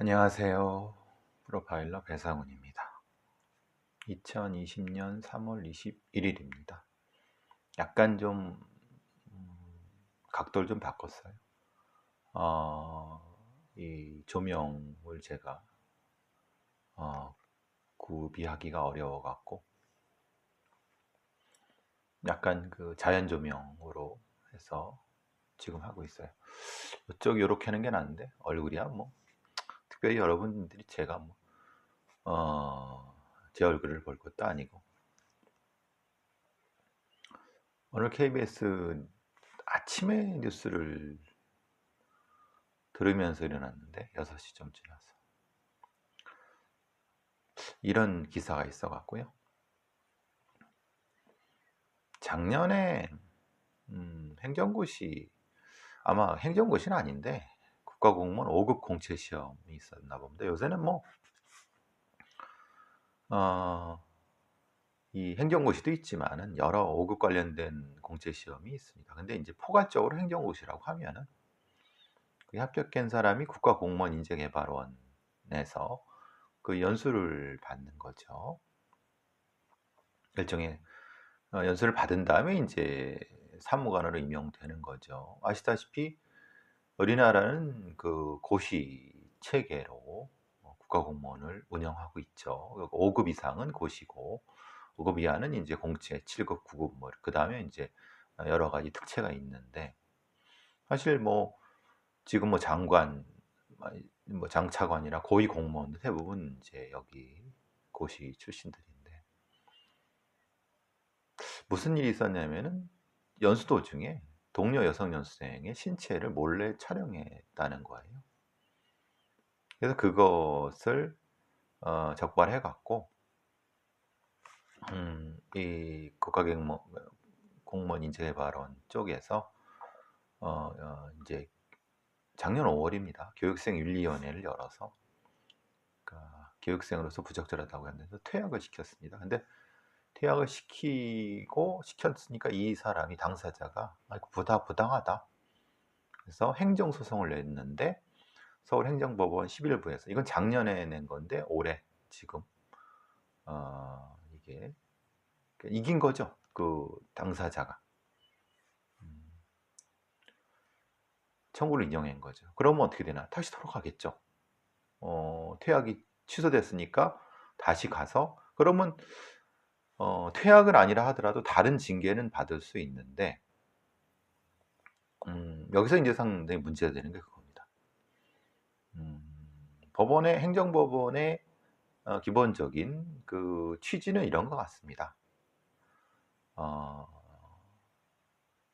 안녕하세요. 프로파일러 배상훈입니다. 2020년 3월 21일입니다. 약간 좀 각도를 좀 바꿨어요. 이 조명을 제가 구비하기가 어려워 갖고 약간 그 자연 조명으로 해서 지금 하고 있어요. 이쪽 이렇게 하는 게 나은데 얼굴이야 뭐 특별히 여러분들이 제가 제 얼굴을 볼 것도 아니고. 오늘 KBS 아침에 뉴스를 들으면서 일어났는데 6시 좀 지나서 이런 기사가 있어 갖고요. 작년에 행정고시, 아마 행정고시는 아닌데 국가공무원 5급 공채 시험이 있었나 봅니다. 요새는 어, 이 행정고시도 있지만은 여러 5급 관련된 공채 시험이 있습니다. 근데 이제 포괄적으로 행정고시라고 하면은 그 합격한 사람이 국가공무원 인재개발원에서 그 연수를 받는 거죠. 일종의 연수를 받은 다음에 이제 사무관으로 임용되는 거죠. 아시다시피 우리나라는 그 고시 체계로 국가공무원을 운영하고 있죠. 5급 이상은 고시고 5급 이하는 이제 공채, 7급, 9급 그 다음에 이제 여러 가지 특채가 있는데, 사실 지금 장관, 장차관이나 고위 공무원 대부분 이제 여기 고시 출신들인데, 무슨 일이 있었냐면은 연수 도중에 동료 여성 연수생의 신체를 몰래 촬영했다는 거예요. 그래서 그것을 적발해 갖고 이 국가공무원 인재개발원 쪽에서 이제 작년 5월입니다. 교육생윤리위원회를 열어서 교육생으로서 부적절하다고 했는데 퇴학을 시켰습니다. 근데 퇴학을 시켰으니까 이 사람이 당사자가 부당하다. 그래서 행정소송을 냈는데 서울행정법원 11부에서, 이건 작년에 낸 건데 올해 지금 이게 이긴 거죠. 그 당사자가 청구를 인정한 거죠. 그러면 어떻게 되나? 다시 돌아가겠죠. 퇴학이 취소됐으니까 다시 가서, 그러면 퇴학은 아니라 하더라도 다른 징계는 받을 수 있는데, 여기서 이제 상당히 문제가 되는 게 그겁니다. 행정법원의 기본적인 그 취지는 이런 것 같습니다.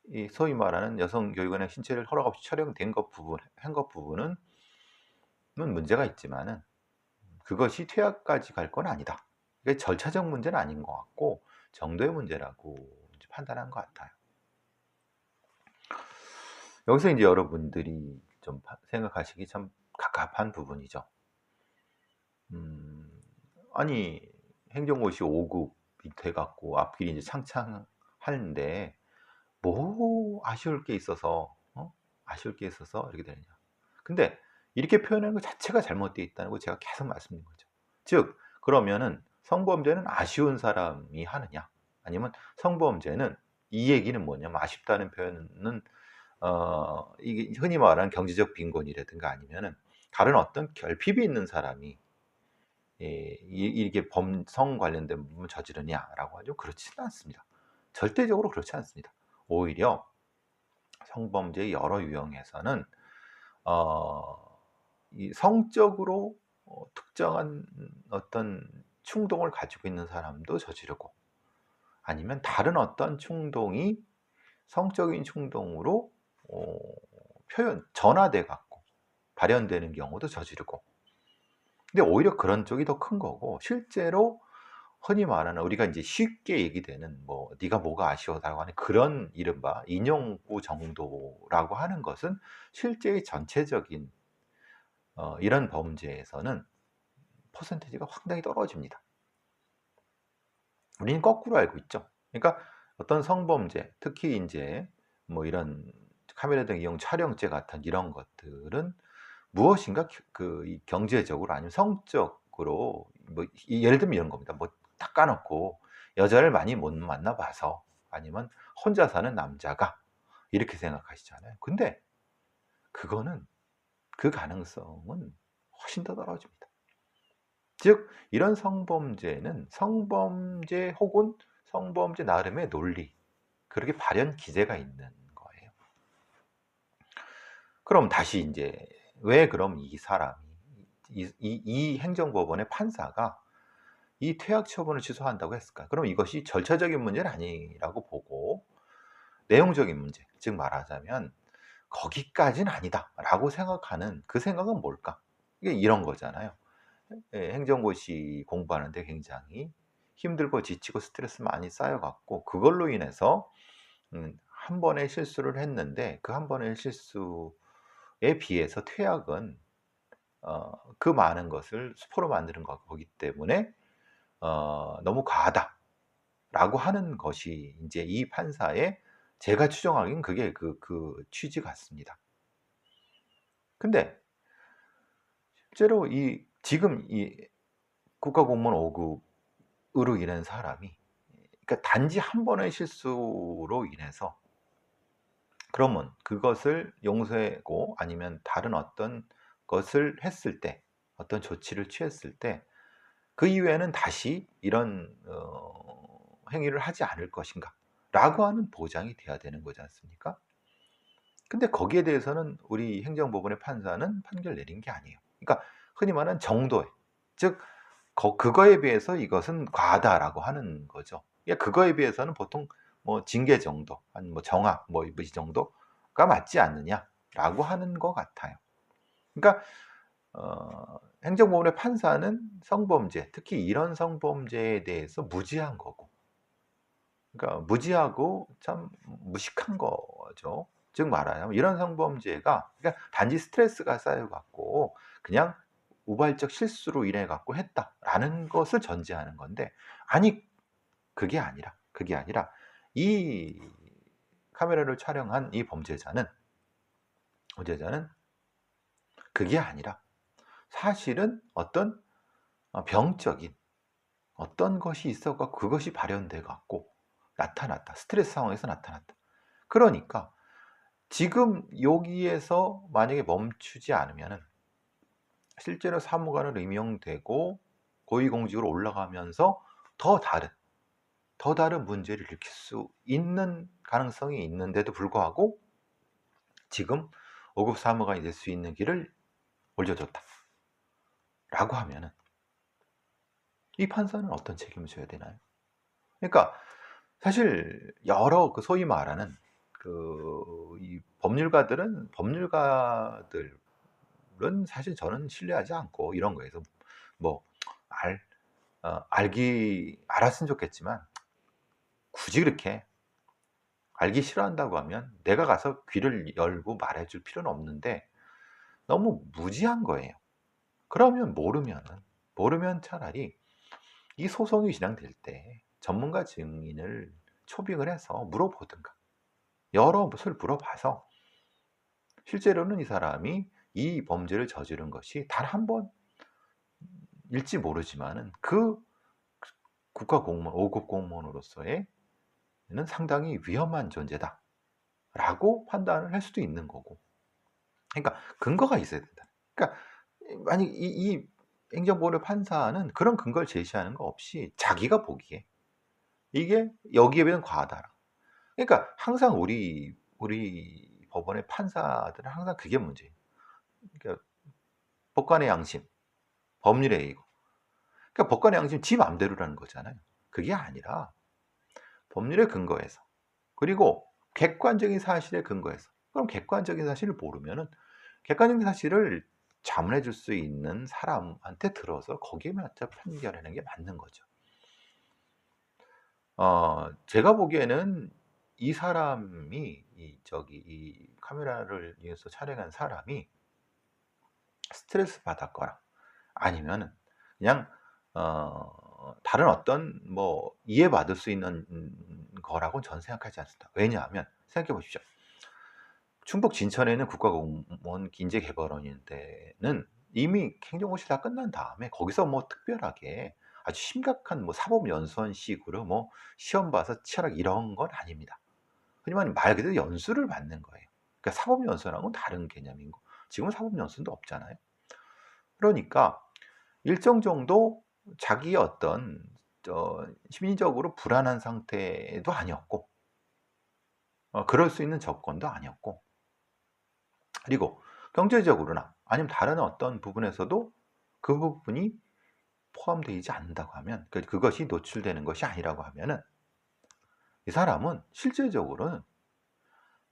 이 소위 말하는 여성 교육원의 신체를 허락 없이 촬영된 한 것 부분은 문제가 있지만은 그것이 퇴학까지 갈 건 아니다. 이게 절차적 문제는 아닌 것 같고 정도의 문제라고 이제 판단한 것 같아요. 여기서 이제 여러분들이 좀 생각하시기 참 갑갑한 부분이죠. 아니, 행정고시 5급이 돼갖고 앞길이 이제 창창하는데 뭐 아쉬울 게 있어서 아쉬울 게 있어서 이렇게 되느냐. 근데 이렇게 표현하는 것 자체가 잘못되어 있다는 걸 제가 계속 말씀드린 거죠. 즉, 그러면은 성범죄는 아쉬운 사람이 하느냐, 아니면 성범죄는, 이 얘기는 뭐냐면, 아쉽다는 표현은 이게 흔히 말하는 경제적 빈곤이라든가 아니면은 다른 어떤 결핍이 있는 사람이 이게 성 관련된 부분을 저지르냐라고 하죠. 그렇지는 않습니다. 절대적으로 그렇지 않습니다. 오히려 성범죄의 여러 유형에서는 이 성적으로 특정한 어떤 충동을 가지고 있는 사람도 저지르고, 아니면 다른 어떤 충동이 성적인 충동으로 전화돼 갖고 발현되는 경우도 저지르고. 근데 오히려 그런 쪽이 더 큰 거고, 실제로 흔히 말하는 우리가 이제 쉽게 얘기되는 네가 뭐가 아쉬워라고 하는 그런 이른바 인용구 정도라고 하는 것은 실제의 전체적인 이런 범죄에서는 퍼센테이지가 상당히 떨어집니다. 우리는 거꾸로 알고 있죠. 그러니까 어떤 성범죄, 특히 이제 이런 카메라 등 이용 촬영죄 같은 이런 것들은 무엇인가 이 경제적으로 아니면 성적으로 뭐 예를 들면 이런 겁니다. 뭐 딱 까놓고 여자를 많이 못 만나 봐서 아니면 혼자 사는 남자가 이렇게 생각하시잖아요. 근데 그거는 그 가능성은 훨씬 더 떨어집니다. 즉 이런 성범죄는 성범죄 혹은 성범죄 나름의 논리, 그렇게 발현 기제가 있는 거예요. 그럼 다시 인제 왜 그럼 이 사람이 이 행정법원의 판사가 이 퇴학 처분을 취소한다고 했을까? 그럼 이것이 절차적인 문제는 아니라고 보고 내용적인 문제, 즉 말하자면 '거기까지는 아니다.'라고 생각하는 그 생각은 뭘까? 이게 이런 거잖아요. 예, 행정고시 공부하는데 굉장히 힘들고 지치고 스트레스 많이 쌓여 갖고 그걸로 인해서 한 번의 실수를 했는데 그 한 번의 실수에 비해서 퇴학은 그 많은 것을 수포로 만드는 거기 때문에 '너무 과하다.'라고 하는 것이 인제 이 판사의, 제가 추정하기엔 그게 그 취지 같습니다. 근데 실제로 지금 이 국가공무원 5급으로 인한 사람이, 그러니까 단지 한 번의 실수로 인해서 그러면 그것을 용서하고 아니면 다른 어떤 것을 했을 때, 어떤 조치를 취했을 때 그 이후에는 다시 이런 행위를 하지 않을 것인가라고 하는 보장이 돼야 되는 거지 않습니까? 근데 거기에 대해서는 우리 행정법원의 판사는 판결 내린 게 아니에요. 그러니까 흔히 말하는 정도의, 즉 그거에 비해서 이것은 과하다라고 하는 거죠. 그러니까 그거에 비해서는 보통 뭐 징계 정도 아니면 뭐 정학 뭐 이 정도가 맞지 않느냐라고 하는 것 같아요. 그러니까 행정법원의 판사는 성범죄, 특히 이런 성범죄에 대해서 무지한 거고, 그러니까 무지하고 참 무식한 거죠. 즉 말하자면 이런 성범죄가 그러니까 단지 스트레스가 쌓여 갖고 그냥 우발적 실수로 인해 갖고 했다라는 것을 전제하는 건데, 아니 그게 아니라 이 카메라를 촬영한 이 범죄자는 그게 아니라 사실은 어떤 병적인 어떤 것이 있어 갖고 그것이 발현돼 갖고 나타났다. 스트레스 상황에서 나타났다. 그러니까 지금 여기에서 만약에 멈추지 않으면은 실제로 사무관으로 임용되고 고위공직으로 올라가면서 더 다른 더 다른 문제를 일으킬 수 있는 가능성이 있는데도 불구하고 지금 5급 사무관이 될 수 있는 길을 올려줬다라고 하면은 이 판사는 어떤 책임을 져야 되나요? 그러니까 사실 여러 그 소위 말하는 이 법률가들은 사실 저는 신뢰하지 않고 이런 거에서 뭐 알았으면 좋겠지만 굳이 그렇게 알기 싫어한다고 하면 내가 가서 귀를 열고 말해 줄 필요는 없는데 너무 무지한 거예요. 그러면 모르면 차라리 이 소송이 진행될 때 전문가 증인을 초빙을 해서 물어보든가 여러 것을 물어봐서 실제로는 이 사람이 이 범죄를 저지른 것이 단 한 번일지 모르지만은 그 국가 공무원 5급 공무원으로서의 는 상당히 위험한 존재다라고 판단을 할 수도 있는 거고. 그러니까 근거가 있어야 된다. 그러니까 만약 이 행정법원의 판사는 그런 근거를 제시하는 거 없이 자기가 보기에 이게 여기에 비해서는 과하다. 그러니까 항상 우리 법원의 판사들은 항상 그게 문제예요. 그러니까 법관의 양심, 법률의 이익. 그러니까 법관의 양심 지 맘대로라는 거잖아요. 그게 아니라 법률에 근거해서, 그리고 객관적인 사실에 근거해서. 그럼 객관적인 사실을 모르면은 객관적인 사실을 자문해 줄 수 있는 사람한테 들어서 거기에 맞춰 판결하는 게 맞는 거죠. 제가 보기에는 이 사람이 이 카메라를 위해서 촬영한 사람이 스트레스 받았거나 아니면은 그냥 다른 어떤 뭐 이해받을 수 있는 거라고는 저는 생각하지 않습니다. 왜냐하면 생각해 보십시오. 충북 진천에 있는 국가공무원 인재개발원인데는 이미 행정고시 다 끝난 다음에 거기서 뭐 특별하게 아주 심각한 뭐 사법연수원식으로 뭐 시험 봐서 치열하게 이런 건 아닙니다. 하지만 말 그대로 연수를 받는 거예요. 그러니까 사법연수원하고는 다른 개념인 거. 지금은 사법연수원도 없잖아요. 그러니까 일정 정도 자기의 어떤 심리적으로 불안한 상태도 아니었고 그럴 수 있는 조건도 아니었고, 그리고 경제적으로나 아니면 다른 어떤 부분에서도 그 부분이 포함되지 않는다고 하면, 그것이 노출되는 것이 아니라고 하면은 이 사람은 실질적으로는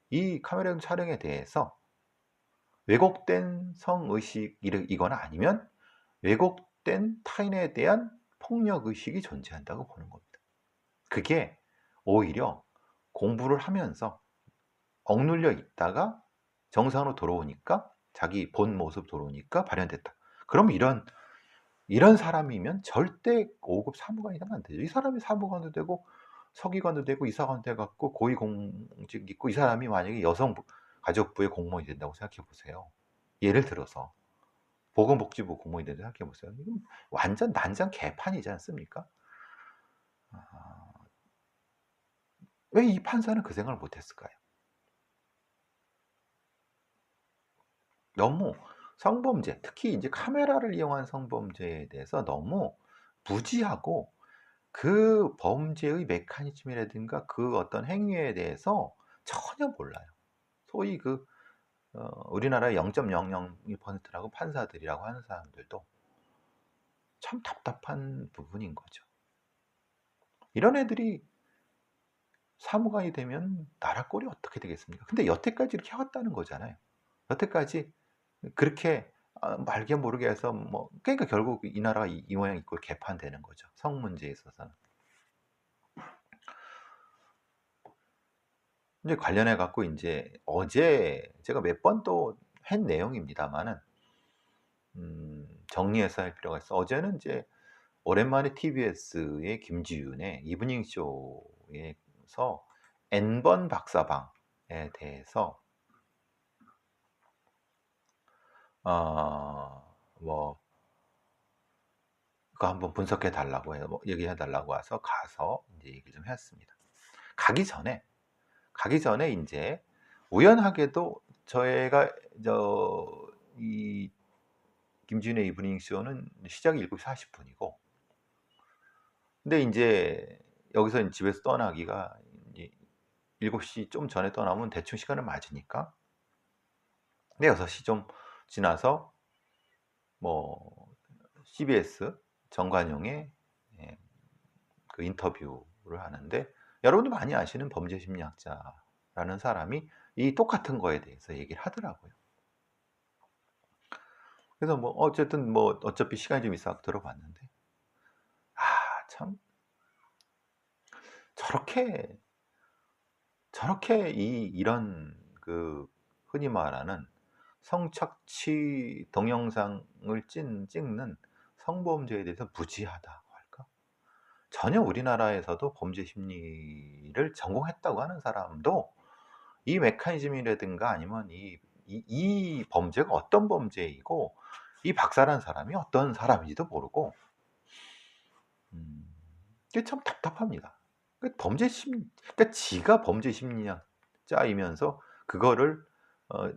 이 카메라 촬영에 대해서 왜곡된 성의식이거나 아니면 왜곡된 타인에 대한 폭력의식이 존재한다고 보는 겁니다. 그게 오히려 공부를 하면서 억눌려 있다가 정상으로 돌아오니까, 자기 본 모습 돌아오니까 발현됐다. 그럼 이런 사람이면 절대 5급 사무관이 되면 안 되죠. 이 사람이 사무관도 되고 서기관도 되고 이사관도 돼갖고 고위공직 있고, 이 사람이 만약에 여성가족부의 공무원이 된다고 생각해 보세요. 예를 들어서 보건복지부 공무원이 된다고 생각해 보세요. 이건 완전 난장 개판이지 않습니까? 왜 이 판사는 그 생각을 못했을까요? 너무 성범죄, 특히 이제 카메라를 이용한 성범죄에 대해서 너무 무지하고, 그 범죄의 메커니즘이라든가 그 어떤 행위에 대해서 전혀 몰라요. 소위 우리나라의 0.002%라고 판사들이라고 하는 사람들도 참 답답한 부분인 거죠. 이런 애들이 사무관이 되면 나라 꼴이 어떻게 되겠습니까? 근데 여태까지 이렇게 해왔다는 거잖아요. 여태까지 그렇게 말게 모르게 해서 뭐, 그러니까 결국 이 나라가 이 모양 있고 개판되는 거죠. 성 문제에 있어서는. 이제 관련해 갖고 이제 어제 제가 몇 번 또 한 내용입니다만은 정리해서 할 필요가 있어. 어제는 이제 오랜만에 TBS의 김지윤의 이브닝 쇼에서 N번 박사방에 대해서 뭐 그거 한번 분석해 달라고 해요. 뭐 얘기해 달라고 와서 가서 이제 얘기를 좀 했습니다. 가기 전에 이제 우연하게도 저희가 이 김지윤의 이브닝 쇼는 시작이 7시 40분이고, 근데 이제 여기서 집에서 떠나기가 이제 7시 좀 전에 떠나면 대충 시간을 맞으니까, 근데 6시 좀 지나서 뭐 CBS 정관용의 예, 그 인터뷰를 하는데, 여러분도 많이 아시는 범죄 심리학자라는 사람이 이 똑같은 거에 대해서 얘기를 하더라고요. 그래서 뭐 어쨌든 뭐 어차피 시간이 좀 있어 들어봤는데, 참 저렇게 이런 흔히 말하는 성착취 동영상을 찍는 성범죄에 대해서 무지하다고 할까? 전혀 우리나라에서도 범죄 심리를 전공했다고 하는 사람도 이 메커니즘이라든가 아니면 이 범죄가 어떤 범죄이고 이 박사라는 사람이 어떤 사람인지도 모르고, 그게 참 답답합니다. 그러니까 지가 범죄 심리학자이면서 그거를 어,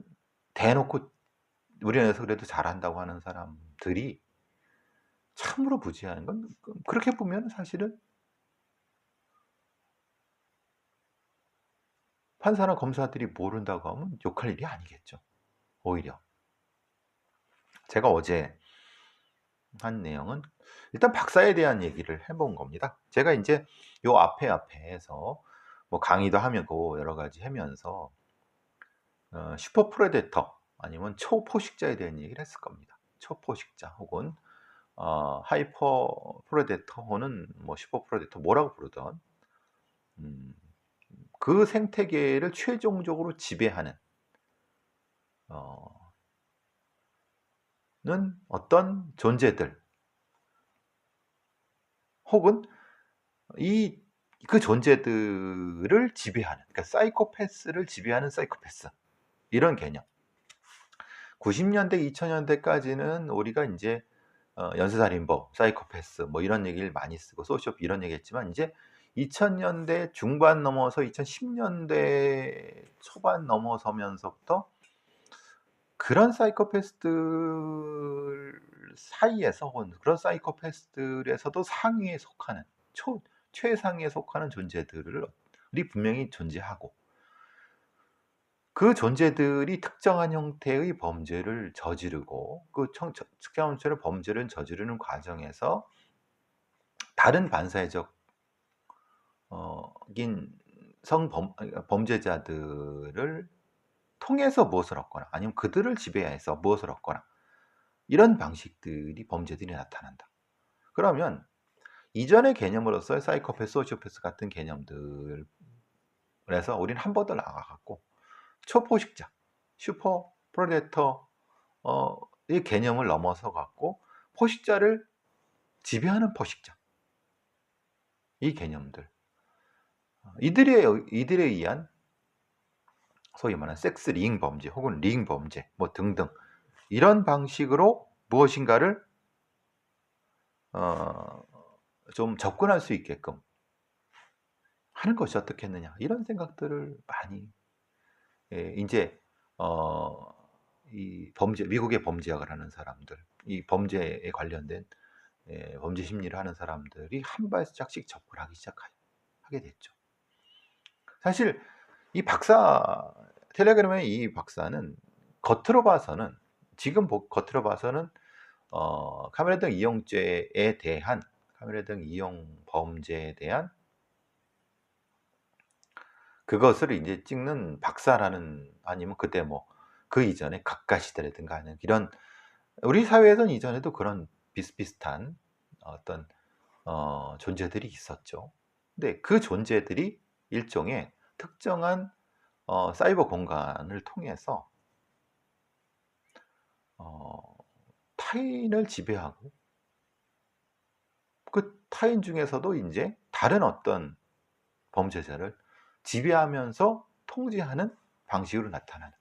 대놓고 우리나라에서 그래도 잘한다고 하는 사람들이 참으로 무지한 건, 그렇게 보면 사실은 판사나 검사들이 모른다고 하면 욕할 일이 아니겠죠. 오히려 제가 어제 한 내용은 일단 박사에 대한 얘기를 해본 겁니다. 제가 이제 요 앞에서 뭐 강의도 하고 여러 가지 하면서 슈퍼 프레데터 아니면 초포식자에 대한 얘기를 했을 겁니다. 초포식자 혹은 하이퍼 프레데터 혹은 뭐 슈퍼 프레데터 뭐라고 부르던 음, 그 생태계를 최종적으로 지배하는 어, 는 어떤 존재들, 혹은 그 존재들을 지배하는, 그러니까 사이코패스를 지배하는 사이코패스, 이런 개념. 90년대, 2000년대까지는 우리가 이제 연쇄살인범, 사이코패스 뭐 이런 얘기를 많이 쓰고 소시오패스 이런 얘기했지만 이제 2000년대 중반 넘어서 2010년대 초반 넘어서면서부터 그런 사이코패스들 사이에서 혹은 그런 사이코패스들에서도 상위에 속하는 최상위에 속하는 존재들이 분명히 존재하고 그 존재들이 특정한 형태의 범죄를 저지르고 특정한 형태의 범죄를 저지르는 과정에서 다른 반사회적 인 범죄자들을 통해서 무엇을 얻거나 아니면 그들을 지배해서 무엇을 얻거나 이런 방식들이 범죄들이 나타난다. 그러면 이전의 개념으로서의 사이코패스, 소시오패스 같은 개념들에서 우리는 한 번 더 나아갔고 초포식자, 슈퍼 프레데터 이 개념을 넘어서 갖고 포식자를 지배하는 포식자 이 개념들 이들에 의한 소위 말하는 섹스 링 범죄 혹은 링 범죄 뭐 등등 이런 방식으로 무엇인가를 좀 접근할 수 있게끔 하는 것이 어떻겠느냐 이런 생각들을 많이 이제 이 범죄 미국의 범죄학을 하는 사람들 이 범죄에 관련된 범죄 심리를 하는 사람들이 한 발짝씩 접근하기 시작하게 됐죠. 사실 이 박사 텔레그램의 이 박사는 겉으로 봐서는 겉으로 봐서는 카메라 등 이용죄에 대한 카메라 등 이용 범죄에 대한 그것을 이제 찍는 박사라는 아니면 그때 뭐 그 이전에 각가시대라든가 하는 이런 우리 사회에서는 이전에도 그런 비슷비슷한 어떤 존재들이 있었죠. 근데 그 존재들이 일종의 특정한 사이버 공간을 통해서 타인을 지배하고 그 타인 중에서도 이제 다른 어떤 범죄자를 지배하면서 통제하는 방식으로 나타나는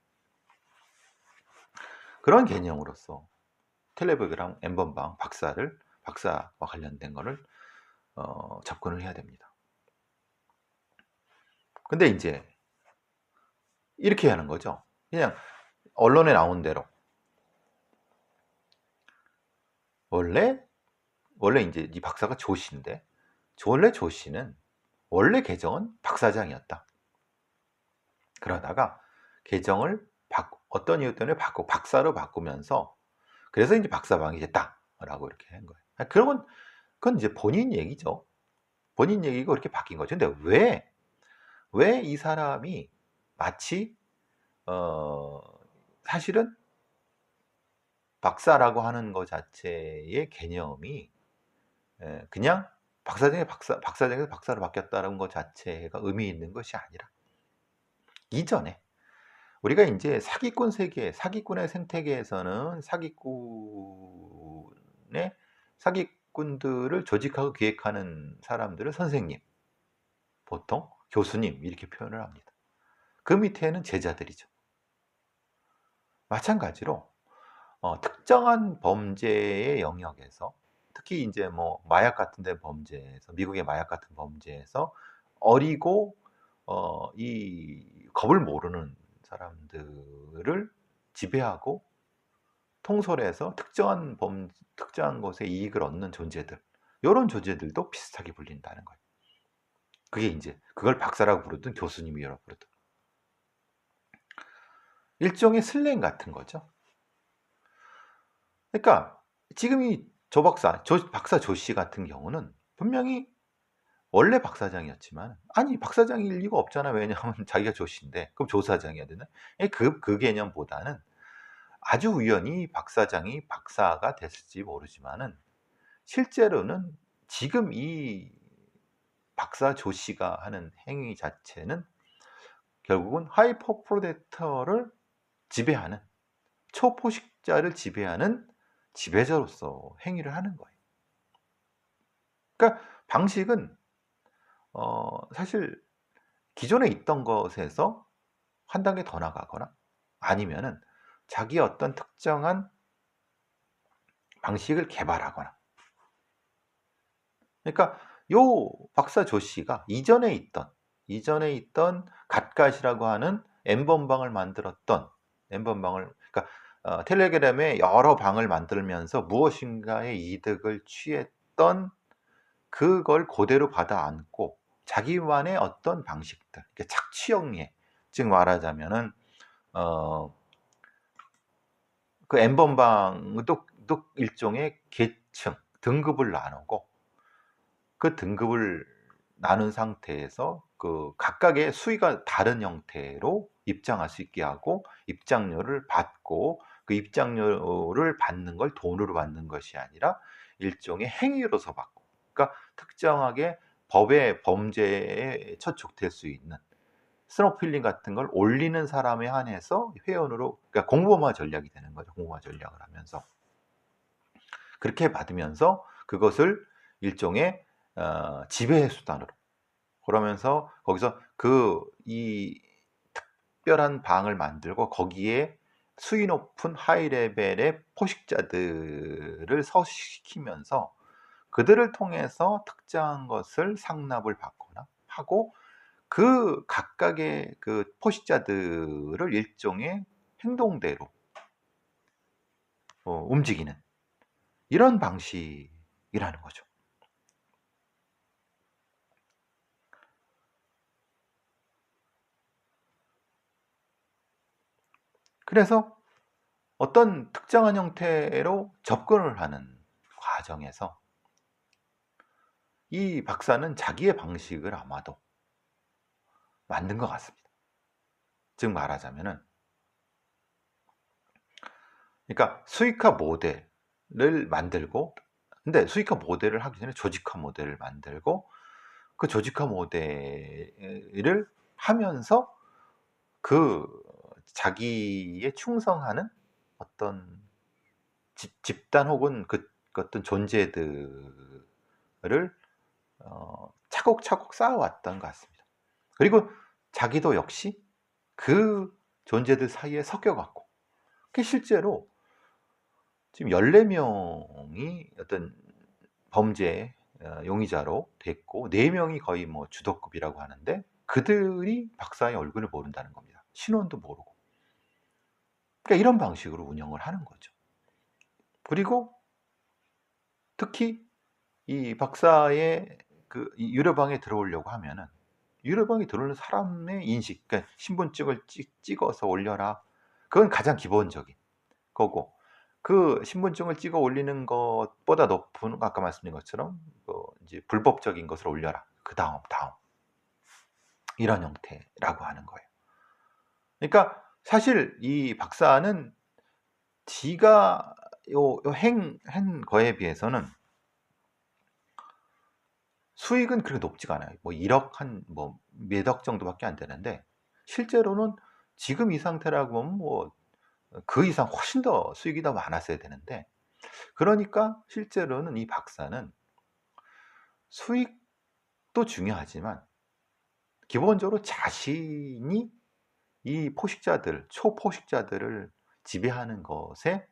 그런 개념으로서 텔레그램 엠번방 박사와 관련된 거를 접근을 해야 됩니다. 근데 이제 이렇게 하는 거죠. 그냥 언론에 나온 대로 원래 이제 이 박사가 조 씨인데 원래 조 씨는 원래 계정은 박사장이었다. 그러다가 계정을 어떤 이유 때문에 박사로 바꾸면서 그래서 이제 박사방이 됐다라고 이렇게 한 거예요. 그건 이제 본인 얘기죠. 본인 얘기고 이렇게 바뀐 거죠. 근데 왜 이 사람이 마치 사실은 박사라고 하는 것 자체의 개념이 그냥 박사장에서 박사로 바뀌었다는 것 자체가 의미 있는 것이 아니라 이전에 우리가 이제 사기꾼의 생태계에서는 사기꾼들을 조직하고 기획하는 사람들을 선생님, 보통 교수님 이렇게 표현을 합니다. 그 밑에는 제자들이죠. 마찬가지로 특정한 범죄의 영역에서 특히 이제 뭐 마약 같은 데 범죄에서 미국의 마약 같은 범죄에서 어리고 이 겁을 모르는 사람들을 지배하고 통솔해서 특정한 것에 이익을 얻는 존재들 이런 존재들도 비슷하게 불린다는 거예요. 그게 이제 그걸 박사라고 부르든 교수님이라고 부르든 일종의 슬랭 같은 거죠. 그러니까 지금 이 박사 조 씨 같은 경우는 분명히 원래 박사장이었지만 아니 박사장일 리가 없잖아. 왜냐하면 자기가 조 씨인데 그럼 조사장이어야 되나? 그 개념보다는 아주 우연히 박사장이 박사가 됐을지 모르지만은 실제로는 지금 이 박사 조 씨가 하는 행위 자체는 결국은 하이퍼 프로데터를 지배하는 초포식자를 지배하는 지배자로서 행위를 하는 거예요. 그러니까 방식은 사실 기존에 있던 것에서 한 단계 더 나가거나 아니면은 자기의 어떤 특정한 방식을 개발하거나. 그러니까 요 박사 조 씨가 이전에 있던 갓갓이라고 하는 N번방을 만들었던, N번방을, 그러니까 텔레그램에 여러 방을 만들면서 무엇인가의 이득을 취했던 그걸 그대로 받아 안고 자기만의 어떤 방식들, 그러니까 착취형의, 즉 말하자면은 어 그 N번방도 일종의 계층, 등급을 나누고, 그 등급을 나눈 상태에서 그 각각의 수위가 다른 형태로 입장할 수 있게 하고, 입장료를 받고, 그 입장료를 받는 걸 돈으로 받는 것이 아니라 일종의 행위로서 받고, 그러니까 특정하게 법의 범죄에 처촉될 수 있는 스노필링 같은 걸 올리는 사람에 한해서 회원으로, 그러니까 공범화 전략이 되는 거죠. 공범화 전략을 하면서 그렇게 받으면서 그것을 일종의 지배의 수단으로, 그러면서 거기서 이 특별한 방을 만들고 거기에 수위 높은 하이 레벨의 포식자들을 서식시키면서 그들을 통해서 특정한 것을 상납을 받거나 하고, 그 각각의 그 포식자들을 일종의 행동대로 움직이는 이런 방식이라는 거죠. 그래서 어떤 특정한 형태로 접근을 하는 과정에서 이 박사는 자기의 방식을 아마도 만든 것 같습니다. 즉 말하자면은, 그러니까 수익화 모델을 만들고, 근데 수익화 모델을 하기 전에 조직화 모델을 만들고, 그 조직화 모델을 하면서 그 자기에 충성하는 어떤 집단 혹은 그 어떤 존재들을 차곡차곡 쌓아왔던 것 같습니다. 그리고 자기도 역시 그 존재들 사이에 섞여갖고, 그 실제로 지금 14명이 어떤 범죄 용의자로 됐고, 4명이 거의 뭐 주도급이라고 하는데, 그들이 박사의 얼굴을 모른다는 겁니다. 신원도 모르고. 그러니까 이런 방식으로 운영을 하는 거죠. 그리고 특히 이 박사의 이 유료방에 들어오려고 하면은, 유료방에 들어오는 사람의 인식, 그러니까 신분증을 찍어서 올려라. 그건 가장 기본적인 거고, 그 신분증을 찍어 올리는 것보다 높은, 아까 말씀드린 것처럼 이제 불법적인 것을 올려라. 그 다음 이런 형태라고 하는 거예요. 그러니까 사실 이 박사는 지가 한 거에 비해서는 수익은 그렇게 높지가 않아요. 뭐 1억 뭐 몇억 정도밖에 안 되는데, 실제로는 지금 이 상태라고 보면 뭐 그 이상 훨씬 더 수익이 더 많았어야 되는데, 그러니까 실제로는 이 박사는 수익도 중요하지만 기본적으로 자신이 이 초포식자들을 지배하는 것에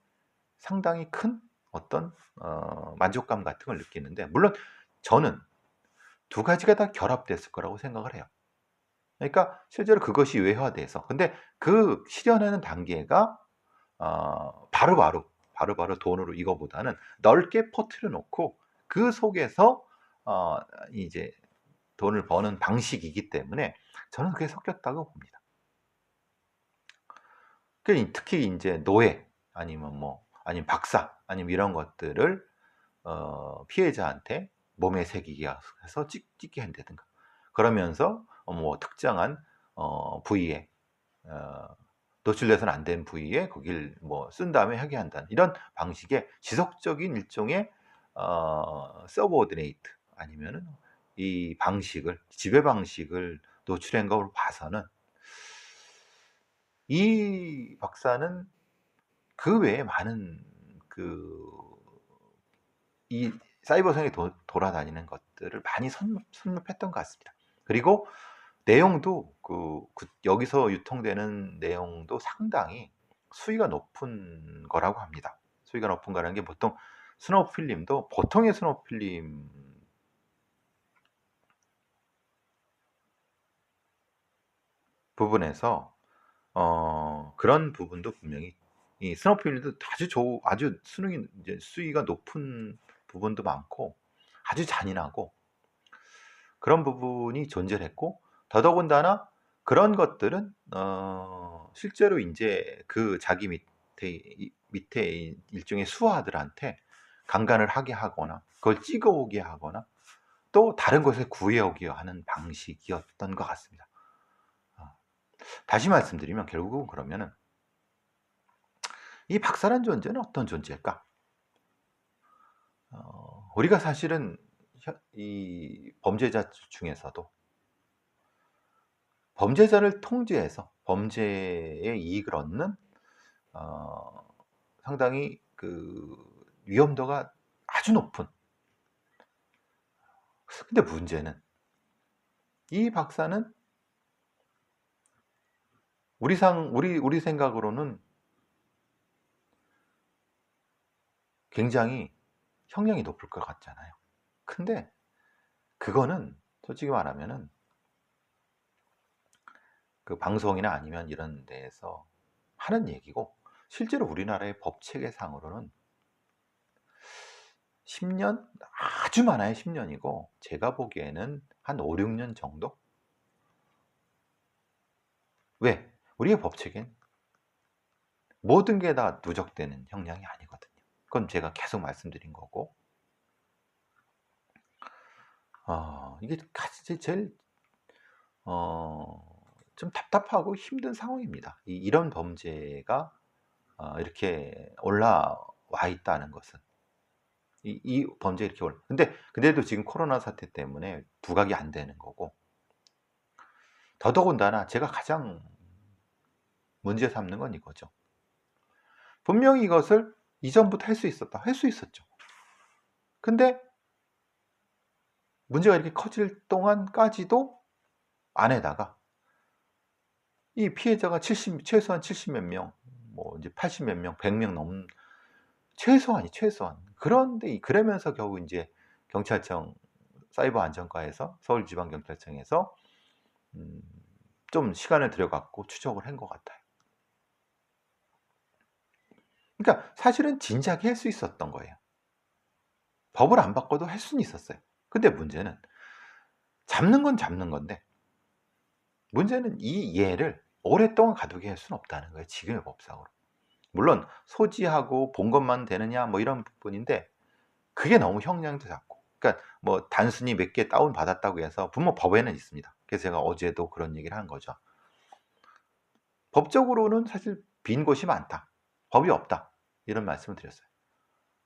상당히 큰 어떤 만족감 같은 걸 느끼는데, 물론 저는 두 가지가 다 결합됐을 거라고 생각을 해요. 그러니까 실제로 그것이 외화돼서, 근데 그 실현하는 단계가 바로바로 돈으로 이거보다는 넓게 퍼뜨려 놓고 그 속에서 이제 돈을 버는 방식이기 때문에 저는 그게 섞였다고 봅니다. 특히 이제 노예, 아니면 박사, 아니면 이런 것들을 피해자한테 몸에 새기게 해서 찍게 한다든가, 그러면서 뭐 특정한 부위에, 노출돼서는 안 된 부위에 거길 뭐 쓴 다음에 하게 한다는 이런 방식의 지속적인 일종의 서브오디네이트, 아니면은 이 방식을, 지배 방식을 노출한 걸로 봐서는 이 박사는 그 외에 많은 이 사이버성에 돌아다니는 것들을 많이 섭렵했던 것 같습니다. 그리고 내용도 여기서 유통되는 내용도 상당히 수위가 높은 거라고 합니다. 수위가 높은 거라는 게 보통 스노우 필름도 보통의 스노우 필름 부분에서 그런 부분도 분명히 이 스노우 필름도 아주 이제 수위가 높은 부분도 많고 아주 잔인하고 그런 부분이 존재했고 더더군다나 그런 것들은 실제로 이제 그 자기 밑에 일종의 수하들한테 강간을 하게 하거나 그걸 찍어오게 하거나 또 다른 것에 구해오게 하는 방식이었던 것 같습니다. 다시 말씀드리면 결국은 그러면은 이 박사란 존재는 어떤 존재일까? 우리가 사실은 이 범죄자 중에서도 범죄자를 통제해서 범죄의 이익을 얻는 상당히 그 위험도가 아주 높은. 근데 문제는 이 박사는 우리 생각으로는 굉장히 형량이 높을 것 같잖아요. 근데 그거는 솔직히 말하면은 그 방송이나 아니면 이런 데에서 하는 얘기고 실제로 우리나라의 법 체계상으로는 10년? 아주 많아야 10년이고 제가 보기에는 한 5, 6년 정도? 왜? 우리의 법 체계는 모든 게 다 누적되는 형량이 아니거든요. 그건 제가 계속 말씀드린 거고 이게 제일 좀 답답하고 힘든 상황입니다. 이런 범죄가 이렇게 올라와 있다는 것은 이 범죄 이렇게 근데도 지금 코로나 사태 때문에 부각이 안 되는 거고 더더군다나 제가 가장 문제 삼는 건 이거죠. 분명히 이것을 이전부터 할 수 있었죠. 근데 문제가 이렇게 커질 동안까지도 안에다가 이 피해자가 최소한 70 몇 명, 뭐 이제 80 몇 명, 100명 최소한. 그런데 그러면서 겨우 이제 경찰청 사이버 안전과에서 서울지방경찰청에서 좀 시간을 들여갖고 추적을 한 것 같아요. 그러니까 사실은 진작에 할 수 있었던 거예요. 법을 안 바꿔도 할 수는 있었어요. 근데 문제는 잡는 건 잡는 건데 문제는 이 얘를 오랫동안 가두게 할 수는 없다는 거예요. 지금의 법상으로. 물론 소지하고 본 것만 되느냐 뭐 이런 부분인데 그게 너무 형량도 작고 그러니까 뭐 단순히 몇 개 다운 받았다고 해서 분명 법에는 있습니다. 그래서 제가 어제도 그런 얘기를 한 거죠. 법적으로는 사실 빈 곳이 많다. 법이 없다. 이런 말씀을 드렸어요.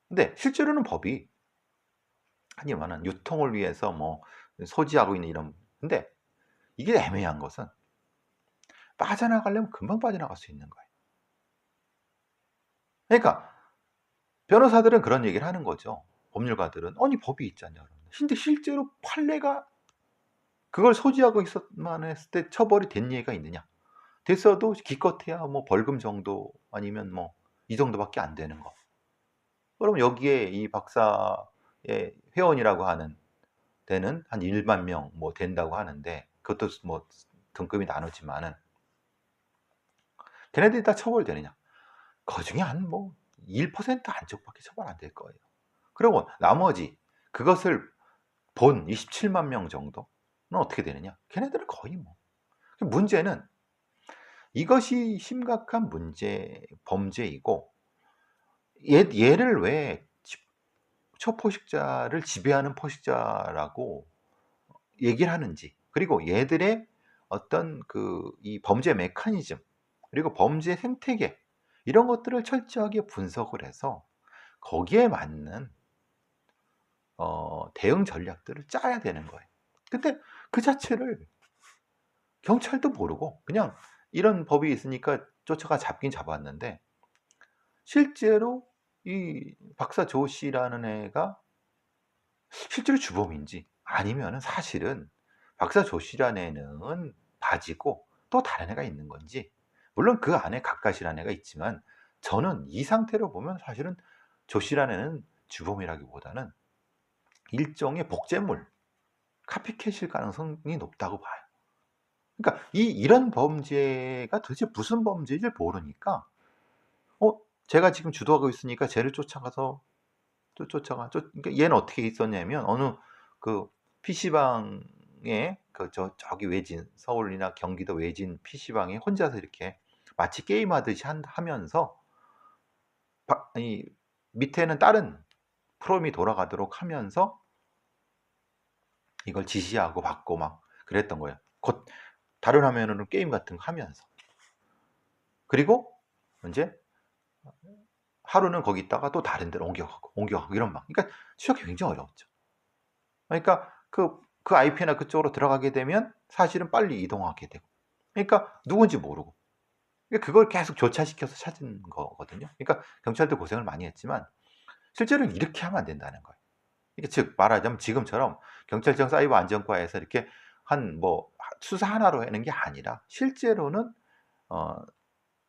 근데 실제로는 법이 하지만은 유통을 위해서 뭐 소지하고 있는 이런 근데 이게 애매한 것은 빠져나가려면 금방 빠져나갈 수 있는 거예요. 그러니까 변호사들은 그런 얘기를 하는 거죠. 법률가들은 아니 법이 있잖아요. 근데 실제로 판례가 그걸 소지하고 있었만 했을 때 처벌이 된 예가 있느냐? 됐어도 기껏해야 뭐 벌금 정도 아니면 뭐 이 정도밖에 안 되는 거. 그럼 여기에 이 박사의 회원이라고 하는 데는 한 1만 명 뭐 된다고 하는데 그것도 뭐 등급이 나누지만은 걔네들이 다 처벌되느냐? 그중에 한 뭐 1% 안쪽밖에 처벌 안 될 거예요. 그리고 나머지 그것을 본 27만 명 정도는 어떻게 되느냐? 걔네들은 거의 뭐. 문제는 이것이 심각한 범죄이고 얘를 왜 초포식자를 지배하는 포식자라고 얘기를 하는지 그리고 얘들의 어떤 이 범죄 메커니즘 그리고 범죄 생태계 이런 것들을 철저하게 분석을 해서 거기에 맞는 대응 전략들을 짜야 되는 거예요. 근데 그 자체를 경찰도 모르고 그냥 이런 법이 있으니까 쫓아가 잡긴 잡았는데 실제로 이 박사 조 씨라는 애가 실제로 주범인지 아니면은 사실은 박사 조씨란 애는 바지고 또 다른 애가 있는 건지, 물론 그 안에 각각이라는 애가 있지만 저는 이 상태로 보면 사실은 조씨란 애는 주범이라기보다는 일종의 복제물, 카피캣일 가능성이 높다고 봐요. 그러니까 이런 범죄가 도대체 무슨 범죄인지 모르니까 제가 지금 주도하고 있으니까 쟤를 쫓아가서 그러니까 얘는 어떻게 있었냐면 어느 그 PC방에 저기 외진 서울이나 경기도 외진 PC방에 혼자서 이렇게 마치 게임하듯이 하면서 이 밑에는 다른 프로그램이 돌아가도록 하면서 이걸 지시하고 받고 막 그랬던 거예요. 곧 다른 화면으로 게임 같은 거 하면서. 그리고 이제 하루는 거기 있다가 또 다른 데로 옮겨가고 이런 막. 그러니까 추적이 굉장히 어려웠죠. 그러니까 그 IP나 그쪽으로 들어가게 되면 사실은 빨리 이동하게 되고. 그러니까 누군지 모르고. 그걸 계속 교차시켜서 찾은 거거든요. 그러니까 경찰도 고생을 많이 했지만 실제로는 이렇게 하면 안 된다는 거예요. 즉 말하자면 지금처럼 경찰청 사이버 안전과에서 이렇게 수사 하나로 하는 게 아니라 실제로는 어,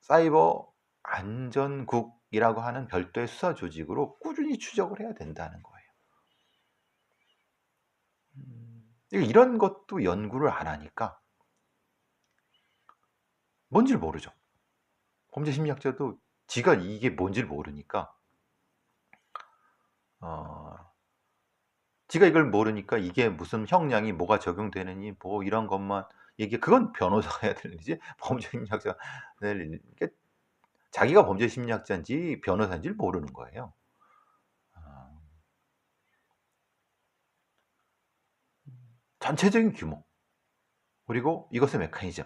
사이버 안전국이라고 하는 별도의 수사 조직으로 꾸준히 추적을 해야 된다는 거예요. 이런 것도 연구를 안 하니까 뭔지를 모르죠. 범죄 심리학자도 지가 이게 뭔지를 모르니까 지가 이걸 모르니까 이게 무슨 형량이 뭐가 적용되느니 뭐 이런 것만 그건 변호사가 해야 될 일이지 범죄 심리학자가 될 일. 자기가 범죄 심리학자인지 변호사인지를 모르는 거예요. 전체적인 규모, 그리고 이것의 메커니즘,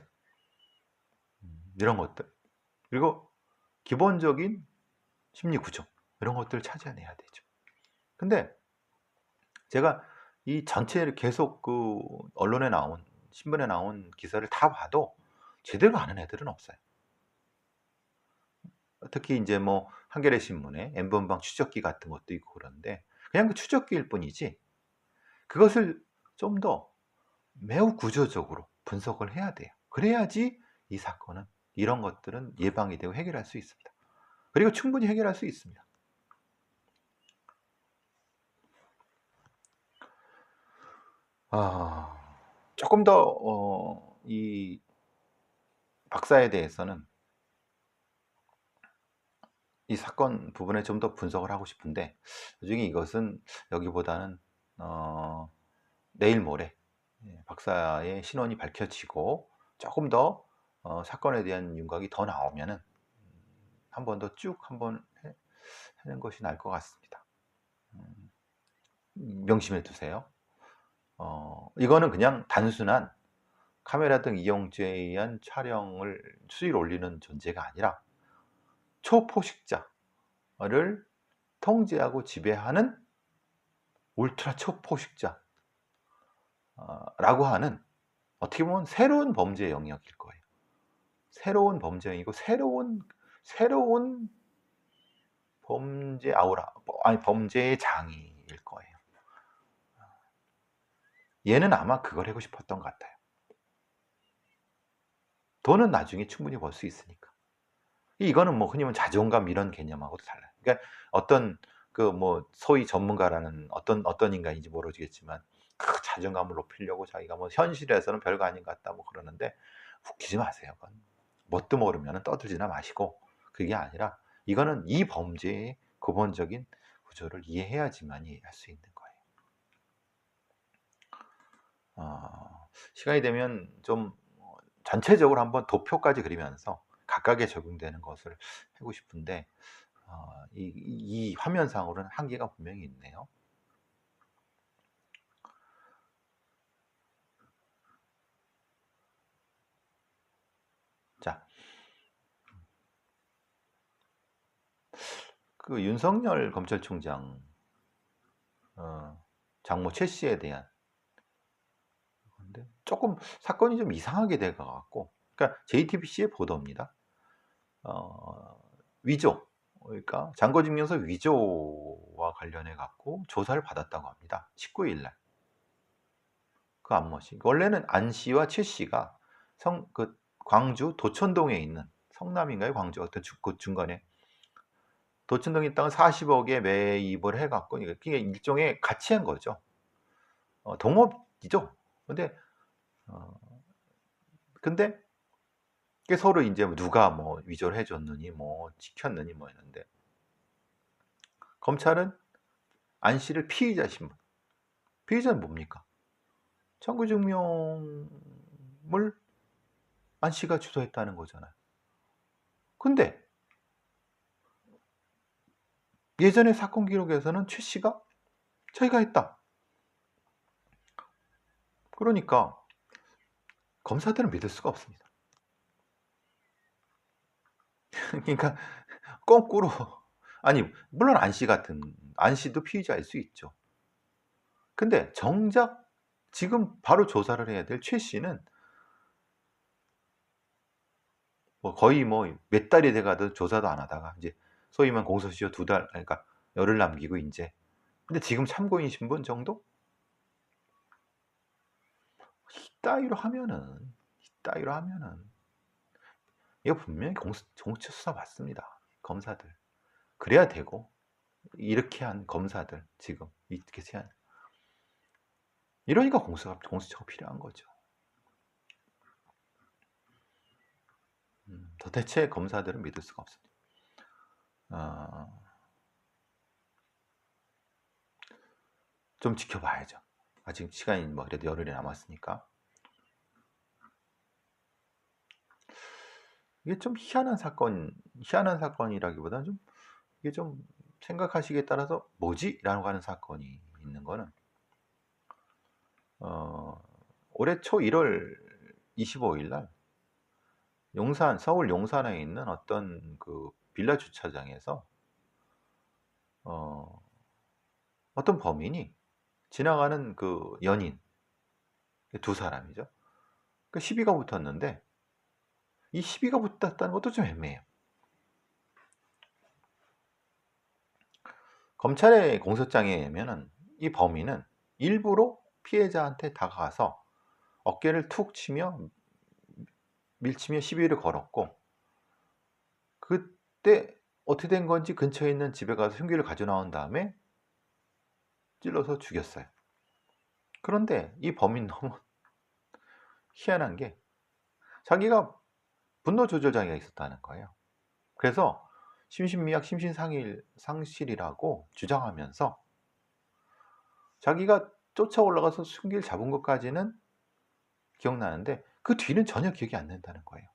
이런 것들, 그리고 기본적인 심리 구조, 이런 것들을 찾아내야 되죠. 근데 제가 이 전체를 계속 언론에 나온, 신문에 나온 기사를 다 봐도 제대로 아는 애들은 없어요. 특히 이제 뭐 한겨레 신문에 N번방 추적기 같은 것도 있고 그런데 그냥 그 추적기일 뿐이지 그것을 좀 더 매우 구조적으로 분석을 해야 돼요. 그래야지 이 사건은, 이런 것들은 예방이 되고 해결할 수 있습니다. 그리고 충분히 해결할 수 있습니다. 조금 더 이 박사에 대해서는 이 사건 부분에 좀 더 분석을 하고 싶은데 나중에 이것은 여기보다는 내일 모레 박사의 신원이 밝혀지고 조금 더 사건에 대한 윤곽이 더 나오면은 한 번 더 쭉 한번 하는 것이 나을 것 같습니다. 명심해 두세요. 이거는 그냥 단순한 카메라 등 이용죄에 의한 촬영을 수위를 올리는 존재가 아니라 초포식자를 통제하고 지배하는 울트라 초포식자라고 하는 어떻게 보면 새로운 범죄 영역일 거예요. 새로운 범죄 영역이고 새로운 범죄 아우라, 범죄의 장이일 거예요. 얘는 아마 그걸 하고 싶었던 것 같아요. 돈은 나중에 충분히 벌 수 있으니까. 이거는 뭐 흔히 말하는 자존감 이런 개념하고도 달라요. 그러니까 어떤 소위 전문가라는 어떤 인간인지 모르겠지만 그 자존감을 높이려고 자기가 뭐 현실에서는 별거 아닌 것 같다 뭐 그러는데 웃기지 마세요. 그건 뭣도 모르면 떠들지나 마시고, 그게 아니라 이거는 이 범죄의 근본적인 구조를 이해해야지만이 할 수 있는 거예요. 시간이 되면 좀 전체적으로 한번 도표까지 그리면서 각각에 적용되는 것을 하고 싶은데 이 화면상으로는 한계가 분명히 있네요. 자, 윤석열 검찰총장 장모 최 씨에 대한 건데 조금 사건이 좀 이상하게 될 것 같고, 그러니까 JTBC의 보도입니다. 위조, 그러니까 잔고증명서 위조와 관련해 갖고 조사를 받았다고 합니다. 19일 날. 그 안모씨. 원래는 안씨와 최씨가 그 광주 도천동에 있는, 성남인가요? 광주 어떤 그 중간에 도천동에 있는 땅을 40억에 매입을 해갖고 이게 일종의 같이 한 거죠. 동업이죠. 근데 어, 근데 이게 서로 이제 누가 뭐 위조를 해줬느니 뭐 지켰느니 뭐 했는데, 검찰은 안 씨를 피의자 신분. 피의자는 뭡니까? 청구증명을 안 씨가 주도했다는 거잖아요. 근데 예전에 사건 기록에서는 최 씨가 자기가 했다. 그러니까 검사들은 믿을 수가 없습니다. 그러니까 거꾸로, 아니 물론 안 씨도 피의자일 수 있죠. 근데 정작 지금 바로 조사를 해야 될 최 씨는 뭐 거의 뭐 몇 달이 돼가도 조사도 안 하다가 이제 소위 말하면 공소시효 2달, 그러니까 열흘 남기고 이제, 근데 지금 참고인 신분 정도? 이따위로 하면은 이거 분명히 공수처 수사 받습니다. 검사들. 그래야 되고, 이렇게 한 검사들 지금 이렇게 세한, 이러니까 공수처가 필요한 거죠. 도대체 검사들은 믿을 수가 없습니다. 좀 지켜봐야죠. 아직 시간이 뭐 그래도 열흘이 남았으니까. 이게 좀 희한한 사건이라기보다는 좀, 이게 좀 생각하시기에 따라서 뭐지? 라고 하는 사건이 있는 거는, 올해 초 1월 25일 날 서울 용산에 있는 어떤 그 빌라 주차장에서 어떤 범인이 지나가는 그 연인 두 사람이죠. 그 시비가 붙었는데, 이 시비가 붙었다는 것도 좀 애매해요. 검찰의 공소장에 의하면은 이 범인은 일부러 피해자한테 다가가서 어깨를 툭 치며 밀치며 시비를 걸었고, 그때 어떻게 된 건지 근처에 있는 집에 가서 흉기를 가져 나온 다음에 찔러서 죽였어요. 그런데 이 범인 너무 희한한 게, 자기가 분노 조절 장애가 있었다는 거예요. 그래서 심신미약 심신상실이라고 주장하면서 자기가 쫓아 올라가서 흉기를 잡은 것까지는 기억나는데 그 뒤는 전혀 기억이 안 난다는 거예요.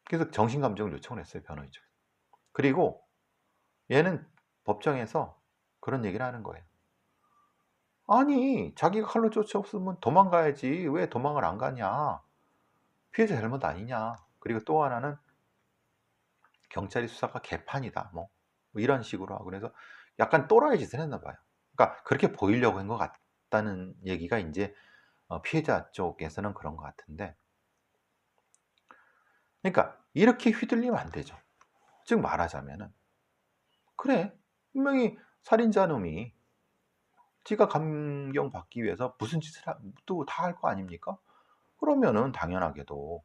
그래서 정신감정을 요청을 했어요, 변호인 쪽에서. 그리고 얘는 법정에서 그런 얘기를 하는 거예요. 아니, 자기가 칼로 쫓아왔으면 도망가야지 왜 도망을 안 가냐, 피해자 잘못 아니냐, 그리고 또 하나는 경찰이 수사가 개판이다, 뭐 이런 식으로 하고, 그래서 약간 또라이 짓을 했나 봐요. 그러니까 그렇게 보이려고 한 것 같다는 얘기가 이제 피해자 쪽에서는 그런 것 같은데, 그러니까 이렇게 휘둘리면 안 되죠. 즉 말하자면은, 그래, 분명히 살인자 놈이 지가 감경받기 위해서 무슨 짓을 또 다 할 거 아닙니까? 그러면은 당연하게도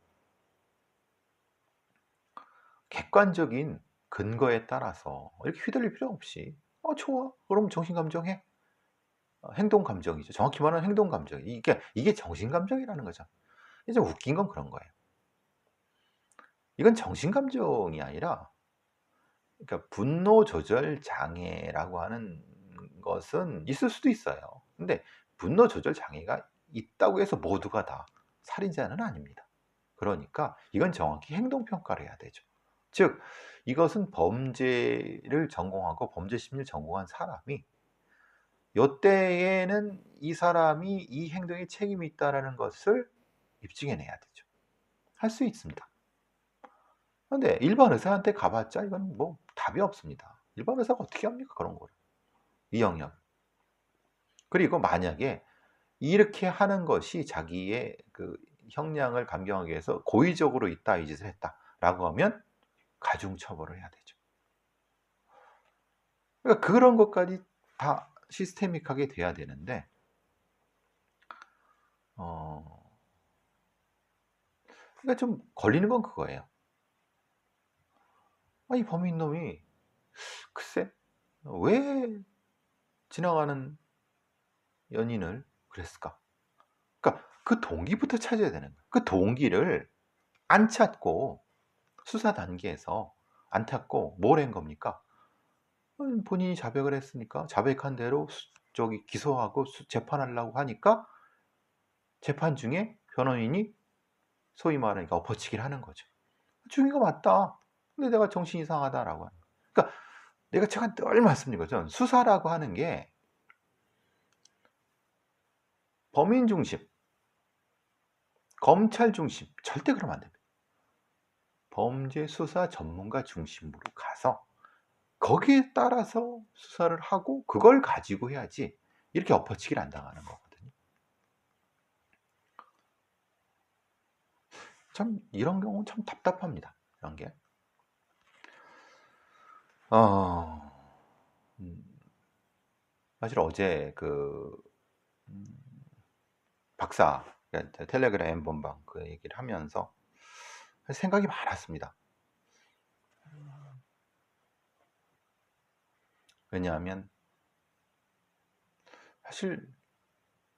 객관적인 근거에 따라서 이렇게 휘둘릴 필요 없이, 좋아, 그럼 정신감정해. 행동감정이죠. 정확히 말하면 행동감정. 이게 정신감정이라는 거죠. 이제 웃긴 건 그런 거예요. 이건 정신감정이 아니라, 그러니까 분노 조절 장애라고 하는 것은 있을 수도 있어요. 근데 분노 조절 장애가 있다고 해서 모두가 다 살인자는 아닙니다. 그러니까 이건 정확히 행동 평가를 해야 되죠. 즉 이것은 범죄를 전공하고 범죄 심리를 전공한 사람이 요때에는 이 사람이 이 행동에 책임이 있다라는 것을 입증해내야 되죠. 할 수 있습니다. 근데 일반 의사한테 가봤자 이건 뭐 답이 없습니다. 일반 의사가 어떻게 합니까, 그런 거를, 이 영역. 그리고 만약에 이렇게 하는 것이 자기의 그 형량을 감경하기 위해서 고의적으로 있다 이 짓을 했다라고 하면 가중 처벌을 해야 되죠. 그러니까 그런 것까지 다 시스테믹하게 돼야 되는데, 어, 그러니까 좀 걸리는 건 그거예요. 이 범인놈이 글쎄 왜 지나가는 연인을 그랬을까? 그러니까 그 동기부터 찾아야 되는 거예요. 그 동기를 안 찾고 수사 단계에서 안 찾고 뭘 한 겁니까? 본인이 자백을 했으니까 자백한 대로 저기 기소하고 재판하려고 하니까 재판 중에 변호인이 소위 말하니까 엎어치기를 하는 거죠. 죽인 거 맞다. 근데 내가 정신이 이상하다라고 하는 거예요. 그러니까 제가 늘 말씀드린 거죠. 수사라고 하는 게 범인 중심, 검찰 중심 절대 그러면 안 됩니다. 범죄 수사 전문가 중심으로 가서 거기에 따라서 수사를 하고 그걸 가지고 해야지 이렇게 엎어치기를 안 당하는 거거든요. 참 이런 경우는 참 답답합니다. 이런 게. 음, 사실 어제 음, 박사 그러니까 텔레그램 N번방 그 얘기를 하면서 생각이 많았습니다. 왜냐하면 사실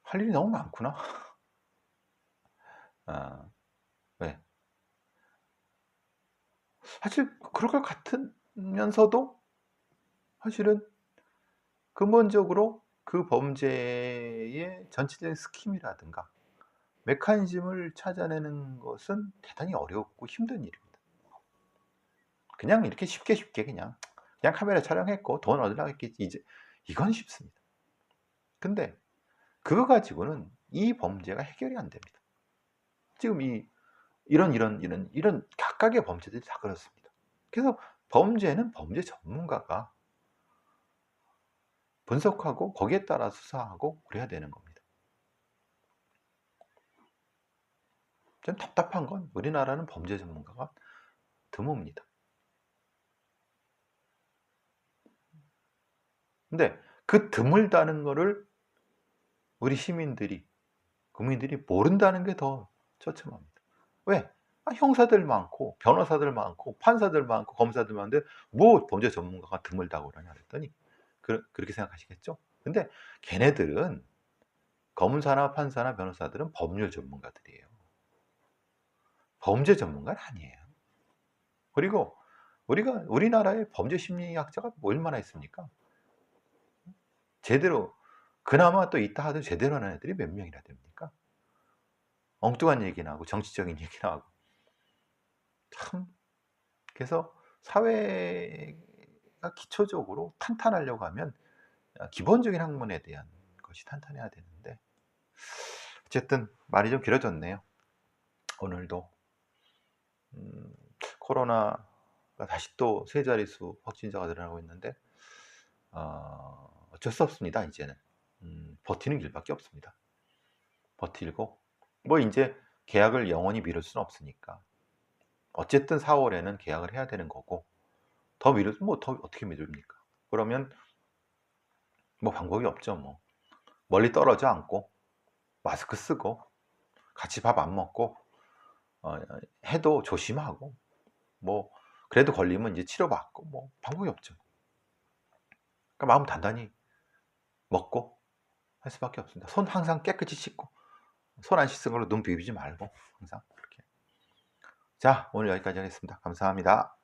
할 일이 너무 많구나. 왜? 사실 그럴 것 같으면서도 사실은 근본적으로 그 범죄의 전체적인 스킴이라든가 메커니즘을 찾아내는 것은 대단히 어렵고 힘든 일입니다. 그냥 이렇게 쉽게 그냥 카메라 촬영했고 돈 얻으려고 했겠지 이제 이건 쉽습니다. 근데 그거 가지고는 이 범죄가 해결이 안 됩니다. 지금 이런 각각의 범죄들이 다 그렇습니다. 그래서 범죄는 범죄 전문가가 분석하고 거기에 따라 수사하고 그래야 되는 겁니다. 좀 답답한 건 우리나라는 범죄 전문가가 드뭅니다. 근데 그 드물다는 거를 우리 시민들이 국민들이 모른다는 게 더 처참합니다. 왜? 형사들 많고 변호사들 많고 판사들 많고 검사들 많은데 뭐 범죄 전문가가 드물다고 그러냐 그랬더니 그렇게 생각하시겠죠? 근데 걔네들은 검사나 판사나 변호사들은 법률 전문가들이에요. 범죄 전문가는 아니에요. 그리고 우리나라에 범죄 심리학자가 얼마나 있습니까? 제대로 그나마 또 있다 하더라도 제대로 하는 애들이 몇 명이나 됩니까? 엉뚱한 얘기나 하고 정치적인 얘기나 하고 참. 그래서 사회가 기초적으로 탄탄하려고 하면 기본적인 학문에 대한 것이 탄탄해야 되는데 어쨌든 말이 좀 길어졌네요. 오늘도 코로나가 다시 또 세 자릿수 확진자가 늘어나고 있는데 어쩔 수 없습니다. 이제는 버티는 길밖에 없습니다. 버틸고 뭐 이제 계약을 영원히 미룰 수는 없으니까 어쨌든 4월에는 계약을 해야 되는 거고 더 미루면 뭐 더 어떻게 미룹니까? 그러면 뭐 방법이 없죠. 뭐 멀리 떨어져 앉고 마스크 쓰고 같이 밥 안 먹고 해도 조심하고 뭐 그래도 걸리면 이제 치료받고 뭐 방법이 없죠. 그러니까 마음 단단히 먹고 할 수밖에 없습니다. 손 항상 깨끗이 씻고 손 안 씻은 걸로 눈 비비지 말고 항상 그렇게. 자, 오늘 여기까지 하겠습니다. 감사합니다.